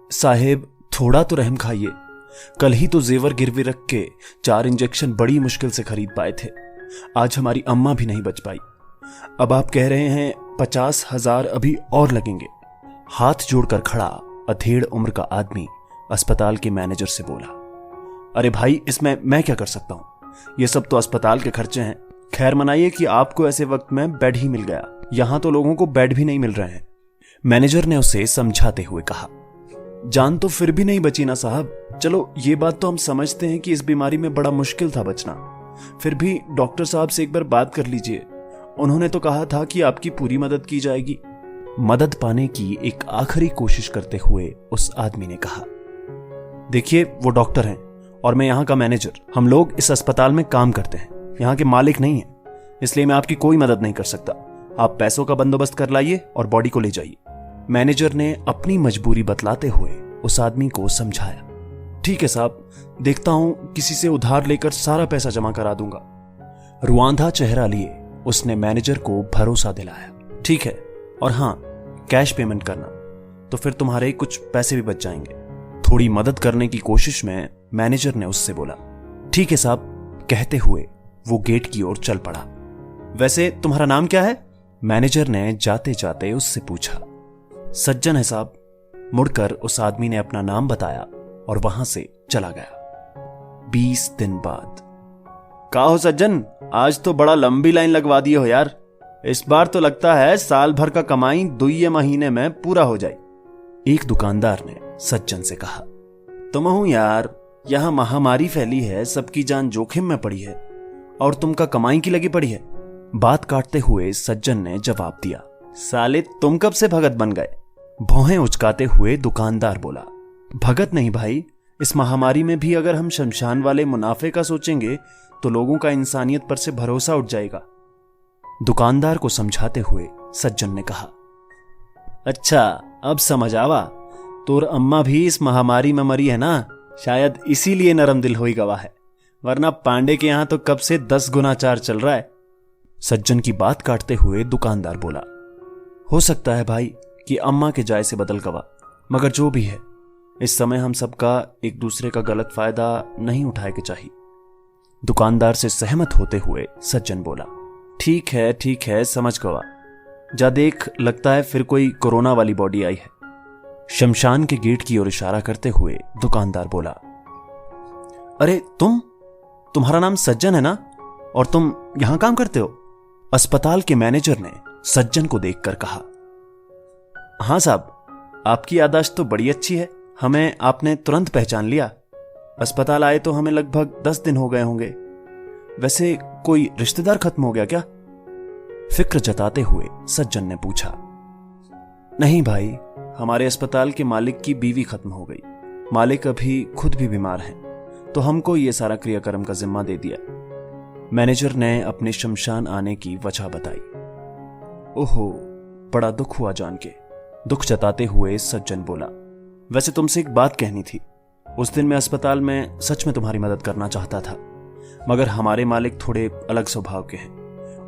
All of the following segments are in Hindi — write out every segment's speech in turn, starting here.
साहेब थोड़ा तो रहम खाइए। कल ही तो जेवर गिरवी रख के 4 इंजेक्शन बड़ी मुश्किल से खरीद पाए थे। आज हमारी अम्मा भी नहीं बच पाई। अब आप कह रहे हैं 50,000 अभी और लगेंगे। हाथ जोड़कर खड़ा अधेड़ उम्र का आदमी अस्पताल के मैनेजर से बोला, अरे भाई इसमें मैं क्या कर सकता हूं, ये सब तो अस्पताल के खर्चे हैं। खैर मनाइए कि आपको ऐसे वक्त में बेड ही मिल गया, यहां तो लोगों को बेड भी नहीं मिल रहे हैं। मैनेजर ने उसे समझाते हुए कहा, जान तो फिर भी नहीं बची ना साहब। चलो ये बात तो हम समझते हैं कि इस बीमारी में बड़ा मुश्किल था बचना, फिर भी डॉक्टर साहब से एक बार बात कर लीजिए। उन्होंने तो कहा था कि आपकी पूरी मदद की जाएगी। मदद पाने की एक आखिरी कोशिश करते हुए उस आदमी ने कहा, देखिए वो डॉक्टर हैं और मैं यहाँ का मैनेजर। हम लोग इस अस्पताल में काम करते हैं, यहाँ के मालिक नहीं है, इसलिए मैं आपकी कोई मदद नहीं कर सकता। आप पैसों का बंदोबस्त कर लाइए और बॉडी को ले जाइए। मैनेजर ने अपनी मजबूरी बतलाते हुए उस आदमी को समझाया। ठीक है साहब, देखता हूं किसी से उधार लेकर सारा पैसा जमा करा दूंगा। रुआंधा चेहरा लिए उसने मैनेजर को भरोसा दिलाया। ठीक है, और हां कैश पेमेंट करना, तो फिर तुम्हारे कुछ पैसे भी बच जाएंगे। थोड़ी मदद करने की कोशिश में मैनेजर ने उससे बोला, ठीक है साहब, कहते हुए वो गेट की ओर चल पड़ा। वैसे तुम्हारा नाम क्या है? मैनेजर ने जाते जाते उससे पूछा। सज्जन है साहब। मुड़कर उस आदमी ने अपना नाम बताया और वहां से चला गया। 20 दिन बाद, का हो सज्जन, आज तो बड़ा लंबी लाइन लगवा दिए हो यार। इस बार तो लगता है साल भर का कमाई 2 महीने में पूरा हो जाए। एक दुकानदार ने सज्जन से कहा, तुम हूं यार, यहां महामारी फैली है, सबकी जान जोखिम में पड़ी है और तुमका कमाई की लगी पड़ी है। बात काटते हुए सज्जन ने जवाब दिया, साले तुम कब से भगत बन गए? भौहें उचकाते हुए दुकानदार बोला, भगत नहीं भाई, इस महामारी में भी अगर हम शमशान वाले मुनाफे का सोचेंगे तो लोगों का इंसानियत पर से भरोसा उठ जाएगा। दुकानदार को समझाते हुए सज्जन ने कहा, अच्छा अब समझ आवा, तोर अम्मा भी इस महामारी में मरी है ना, शायद इसीलिए नरम दिल होई गवा है, वरना पांडे के यहां तो कब से 10 गुना 4 चल रहा है। सज्जन की बात काटते हुए दुकानदार बोला, हो सकता है भाई कि अम्मा के जाय से बदल गवा, मगर जो भी है इस समय हम सबका एक दूसरे का गलत फायदा नहीं उठाए के चाहिए। दुकानदार से सहमत होते हुए सज्जन बोला, ठीक है समझ गवा, जा देख, लगता है फिर कोई कोरोना वाली बॉडी आई है। शमशान के गेट की ओर इशारा करते हुए दुकानदार बोला, अरे तुम्हारा नाम सज्जन है ना, और तुम यहां काम करते हो? अस्पताल के मैनेजर ने सज्जन को देखकर कहा, हां साहब, आपकी याददाश्त तो बड़ी अच्छी है, हमें आपने तुरंत पहचान लिया। अस्पताल आए तो हमें लगभग 10 दिन हो गए होंगे। वैसे कोई रिश्तेदार खत्म हो गया क्या? फिक्र जताते हुए सज्जन ने पूछा। नहीं भाई, हमारे अस्पताल के मालिक की बीवी खत्म हो गई। मालिक अभी खुद भी बीमार हैं, तो हमको ये सारा क्रियाक्रम का जिम्मा दे दिया। मैनेजर ने अपने शमशान आने की वजह बताई। ओहो, बड़ा दुख हुआ जान के। दुख जताते हुए सज्जन बोला, वैसे तुमसे एक बात कहनी थी। उस दिन मैं अस्पताल में सच में तुम्हारी मदद करना चाहता था, मगर हमारे मालिक थोड़े अलग स्वभाव के हैं,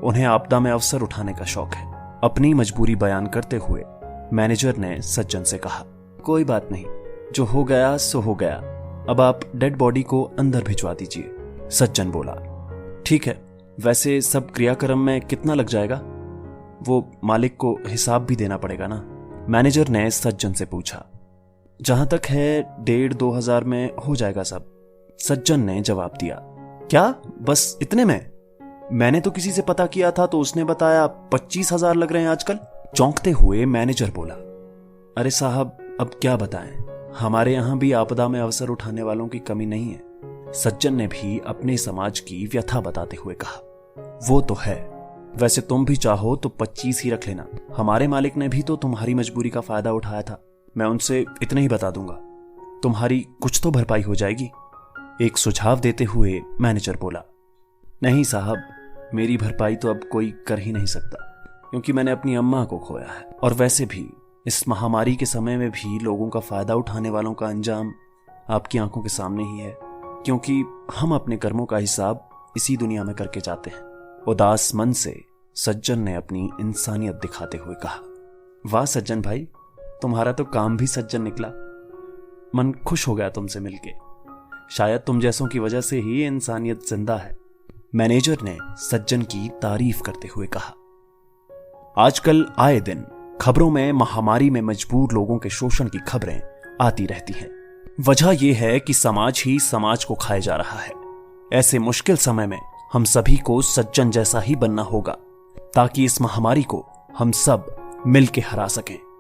उन्हें आपदा में अवसर उठाने का शौक है। अपनी मजबूरी बयान करते हुए मैनेजर ने सज्जन से कहा, कोई बात नहीं, जो हो गया सो हो गया, अब आप डेड बॉडी को अंदर भिजवा दीजिए। सज्जन बोला, ठीक है, वैसे सब क्रियाक्रम में कितना लग जाएगा? वो मालिक को हिसाब भी देना पड़ेगा ना? मैनेजर ने सज्जन से पूछा। जहां तक है 1,500-2 हजार में हो जाएगा सब। सज्जन ने जवाब दिया। क्या बस इतने में? मैंने तो किसी से पता किया था तो उसने बताया 25,000 लग रहे हैं आजकल। चौंकते हुए मैनेजर बोला, अरे साहब अब क्या बताएं, हमारे यहां भी आपदा में अवसर उठाने वालों की कमी नहीं है। सज्जन ने भी अपने समाज की व्यथा बताते हुए कहा, वो तो है, वैसे तुम भी चाहो तो 25 ही रख लेना। हमारे मालिक ने भी तो तुम्हारी मजबूरी का फायदा उठाया था, मैं उनसे इतने ही बता दूंगा, तुम्हारी कुछ तो भरपाई हो जाएगी। एक सुझाव देते हुए मैनेजर बोला, नहीं साहब, मेरी भरपाई तो अब कोई कर ही नहीं सकता, क्योंकि मैंने अपनी अम्मा को खोया है, और वैसे भी इस महामारी के समय में भी लोगों का फायदा उठाने वालों का अंजाम आपकी आंखों के सामने ही है, क्योंकि हम अपने कर्मों का हिसाब इसी दुनिया में करके जाते हैं। उदास मन से सज्जन ने अपनी इंसानियत दिखाते हुए कहा, वाह सज्जन भाई, तुम्हारा तो काम भी सज्जन निकला। मन खुश हो गया तुमसे मिलके। शायद तुम जैसों की वजह से ही इंसानियत जिंदा है, मैनेजर ने सज्जन की तारीफ करते हुए कहा। आजकल आए दिन खबरों में महामारी में मजबूर लोगों के शोषण की खबरें आती रहती हैं। वजह यह है कि समाज ही समाज को खाए जा रहा है। ऐसे मुश्किल समय में हम सभी को सज्जन जैसा ही बनना होगा ताकि इस महामारी को हम सब मिलके हरा सकें।